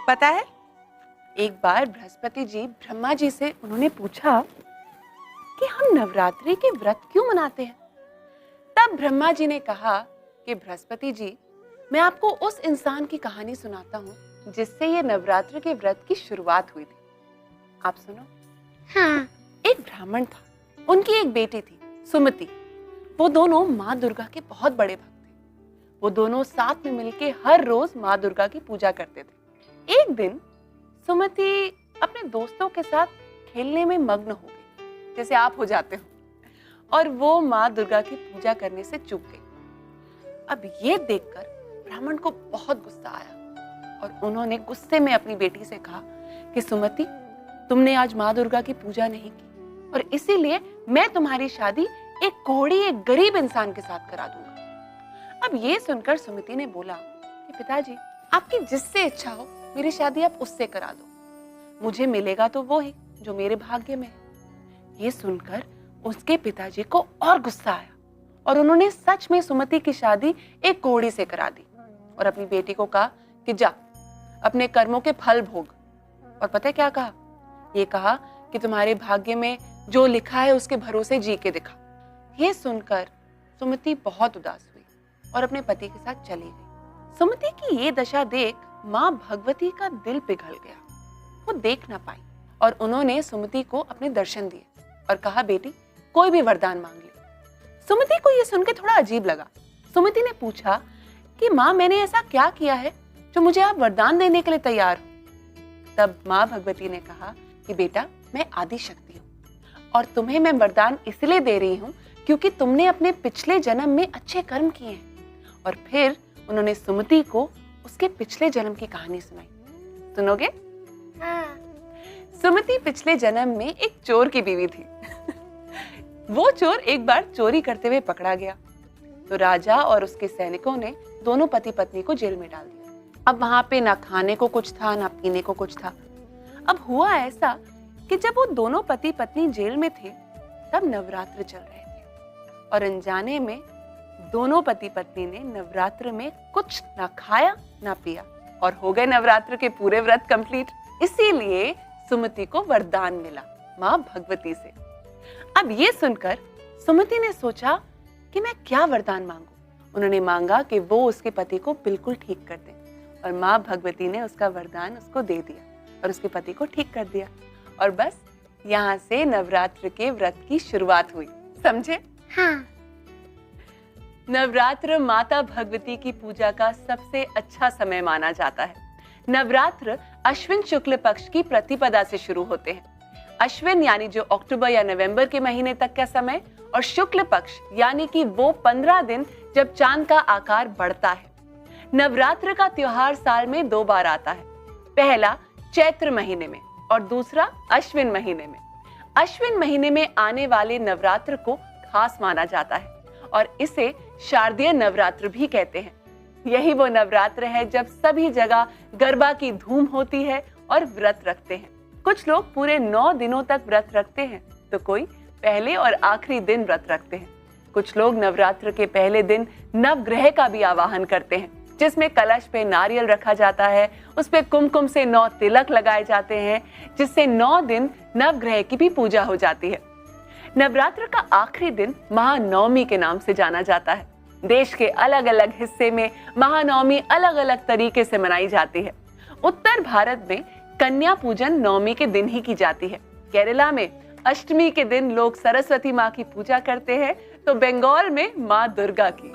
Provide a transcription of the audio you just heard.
पता है, एक बार बृहस्पति जी ब्रह्मा जी से उन्होंने पूछा कि हम नवरात्रि के व्रत क्यों मनाते हैं। तब ब्रह्मा जी ने कहा कि बृहस्पति जी, मैं आपको उस इंसान की कहानी सुनाता हूँ जिससे ये नवरात्र के व्रत की शुरुआत हुई थी। आप सुनो। हाँ। एक ब्राह्मण था, उनकी एक बेटी थी सुमति। वो दोनों माँ दुर्गा के बहुत बड़े भक्त थे। वो दोनों साथ में मिलकर हर रोज माँ दुर्गा की पूजा करते थे। एक दिन सुमति अपने दोस्तों के साथ खेलने में मग्न हो गई, जैसे आप हो जाते हो, और वो माँ दुर्गा की पूजा करने से चूक गई। अब ये देखकर ब्राह्मण को बहुत गुस्सा आया और उन्होंने गुस्से में अपनी बेटी से कहा कि सुमति, तुमने आज माँ दुर्गा की पूजा नहीं की और इसीलिए मैं तुम्हारी शादी एक कोढ़ी, एक गरीब इंसान के साथ करा दूंगा। अब ये सुनकर सुमति ने बोला कि पिताजी, आपकी जिससे इच्छा हो मेरी शादी आप उससे करा दो, मुझे मिलेगा तो वो ही जो मेरे भाग्य में है। ये सुनकर उसके पिताजी को और गुस्सा आया और उन्होंने सच में सुमति की शादी एक कोढ़ी से करा दी और अपनी बेटी को कहा कि जा अपने कर्मों के फल भोग। और पता है क्या कहा? ये कहा कि तुम्हारे भाग्य में जो लिखा है उसके भरोसे जी के दिखा। ये सुनकर सुमति बहुत उदास हुई और अपने पति के साथ चली गई। सुमति की ये दशा देख माँ भगवती का दिल पिघल गया। वो देख ना पाई और उन्होंने सुमति को अपने दर्शन दिए और कहा, बेटी कोई भी वरदान मांग ले। सुमति को ये सुनकर थोड़ा अजीब लगा। सुमति ने पूछा कि माँ, मैंने ऐसा क्या किया है जो मुझे आप वरदान देने के लिए तैयार हो? तब माँ भगवती ने कहा कि बेटा, मैं आदि शक्ति हूँ और तुम्हें मैं वरदान इसलिए दे रही हूँ क्योंकि तुमने अपने पिछले जन्म में अच्छे कर्म किए हैं। और फिर उन्होंने सुमति को उसके पिछले जन्म की कहानी सुनाई। सुनोगे? हाँ। सुमति पिछले जन्म में एक चोर की बीवी थी। वो चोर एक बार चोरी करते हुए पकड़ा गया तो राजा और उसके सैनिकों ने दोनों पति पत्नी को जेल में डाल दिया। अब वहां पे ना खाने को कुछ था, ना पीने को कुछ था। अब हुआ ऐसा कि जब वो दोनों पति पत्नी जेल में थे तब नवरात्र चल रहे थे और अनजाने में दोनों पति पत्नी ने नवरात्र में कुछ ना खाया ना पिया और हो गए नवरात्र के पूरे व्रत कंप्लीट। इसीलिए सुमति को वरदान मिला माँ भगवती से। अब ये सुनकर सुमति ने सोचा कि मैं क्या वरदान मांगू। उन्होंने मांगा कि वो उसके पति को बिल्कुल ठीक कर दे और माँ भगवती ने उसका वरदान उसको दे दिया और उसके पति को ठीक कर दिया। और बस यहाँ से नवरात्र के व्रत की शुरुआत हुई। समझे? हाँ। नवरात्र माता भगवती की पूजा का सबसे अच्छा समय माना जाता है। नवरात्र अश्विन शुक्ल पक्ष की प्रतिपदा से शुरू होते हैं। अश्विन यानी जो अक्टूबर या नवंबर के महीने तक का समय, और शुक्ल पक्ष यानी कि वो 15 दिन जब चांद का आकार बढ़ता है। नवरात्र का त्योहार साल में 2 बार आता है, पहला चैत्र महीने में और दूसरा अश्विन महीने में। अश्विन महीने में आने वाले नवरात्र को खास माना जाता है और इसे शारदीय नवरात्र भी कहते हैं। यही वो नवरात्र है जब सभी जगह गरबा की धूम होती है और व्रत रखते हैं। कुछ लोग पूरे 9 दिनों तक व्रत रखते हैं तो कोई पहले और आखिरी दिन व्रत रखते हैं। कुछ लोग नवरात्र के पहले दिन नवग्रह का भी आवाहन करते हैं, जिसमें कलश पे नारियल रखा जाता है, उस पे कुमकुम से 9 तिलक लगाए जाते हैं, जिससे 9 दिन नवग्रह की भी पूजा हो जाती है। नवरात्र का आखिरी दिन महानवमी के नाम से जाना जाता है। देश के अलग अलग हिस्से में महानवमी अलग अलग तरीके से मनाई जाती है। उत्तर भारत में कन्या पूजन नवमी के दिन ही की जाती है। केरला में अष्टमी के दिन लोग सरस्वती माँ की पूजा करते हैं, तो बंगाल में माँ दुर्गा की।